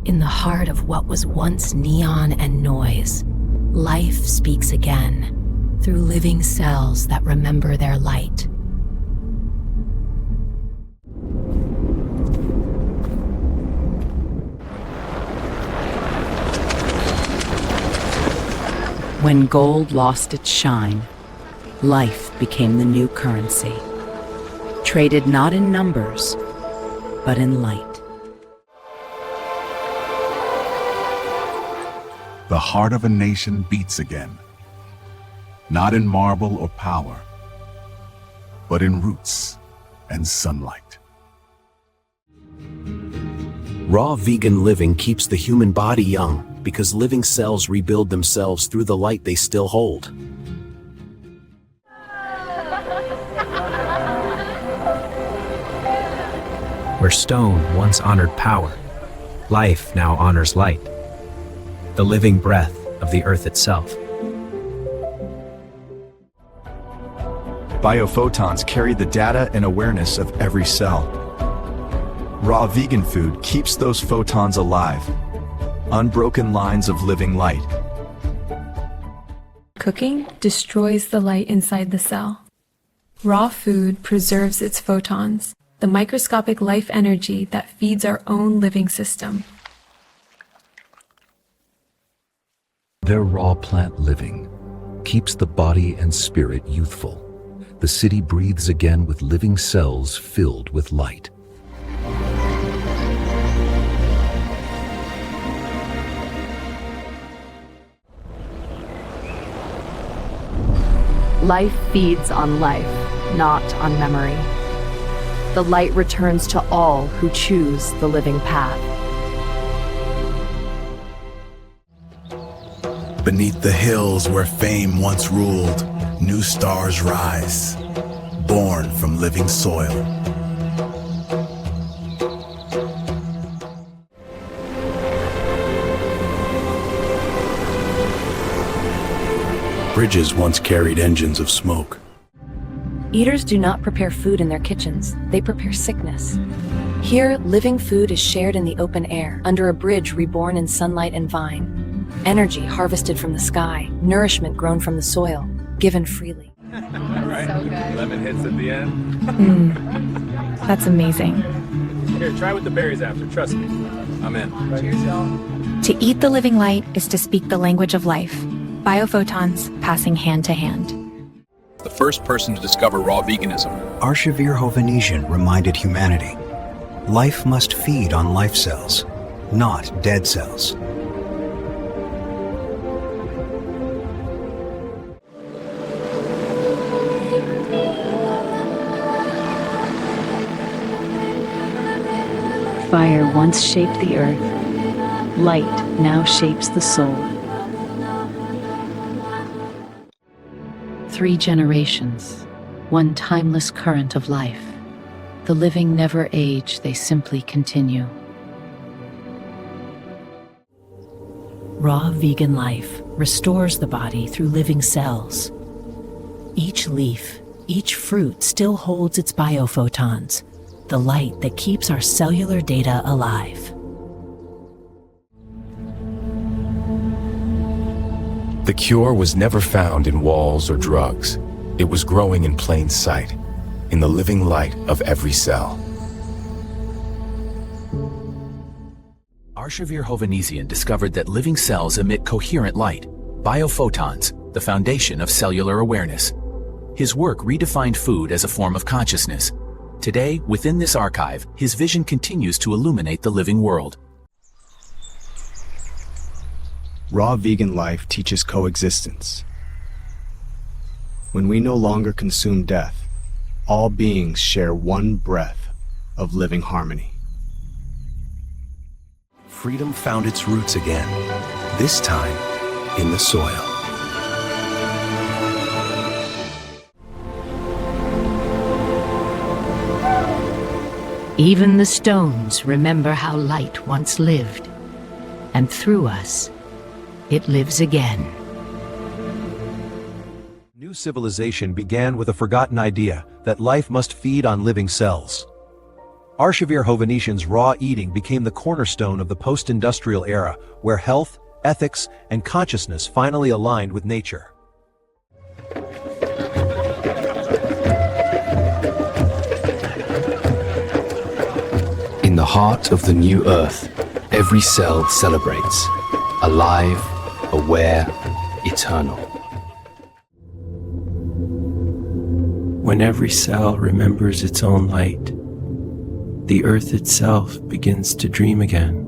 In the heart of what was once neon and noise, life speaks again through living cells that remember their light. When gold lost its shine, life became the new currency, traded not in numbers, but in light. The heart of a nation beats again, not in marble or power, but in roots and sunlight. Raw vegan living keeps the human body young because living cells rebuild themselves through the light they still hold. Where stone once honored power, life now honors light, the living breath of the earth itself. Biophotons carry the data and awareness of every cell. Raw vegan food keeps those photons alive, unbroken lines of living light. Cooking destroys the light inside the cell. Raw food preserves its photons, the microscopic life energy that feeds our own living system. Their raw plant living keeps the body and spirit youthful. The city breathes again with living cells filled with light. Life feeds on life, not on memory. The light returns to all who choose the living path. Beneath the hills where fame once ruled, new stars rise, born from living soil. Bridges once carried engines of smoke. Eaters do not prepare food in their kitchens, they prepare sickness. Here, living food is shared in the open air, under a bridge reborn in sunlight and vine. Energy harvested from the sky, nourishment grown from the soil, given freely. All right, so lemon hits at the end. That's amazing. Here, try with the berries after, trust me. I'm in. Cheers, y'all. To eat the living light is to speak the language of life. Biophotons passing hand to hand. The first person to discover raw veganism. Arshavir Hovhannissian reminded humanity, life must feed on life cells, not dead cells. Fire once shaped the earth. Light now shapes the soul. 3 generations, one timeless current of life. The living never age, they simply continue. Raw vegan life restores the body through living cells. Each leaf, each fruit still holds its biophotons, the light that keeps our cellular data alive. The cure was never found in walls or drugs. It was growing in plain sight, in the living light of every cell. Arshavir Hovhannissian discovered that living cells emit coherent light, biophotons, the foundation of cellular awareness. His work redefined food as a form of consciousness. Today, within this archive, his vision continues to illuminate the living world. Raw vegan life teaches coexistence. When we no longer consume death, all beings share one breath of living harmony. Freedom found its roots again, this time in the soil. Even the stones remember how light once lived, and through us, it lives again. New civilization began with a forgotten idea that life must feed on living cells. Arshavir Hovhannissian's raw eating became the cornerstone of the post-industrial era, where health, ethics, and consciousness finally aligned with nature. In the heart of the new earth, every cell celebrates, alive, aware, eternal. When every cell remembers its own light, the earth itself begins to dream again.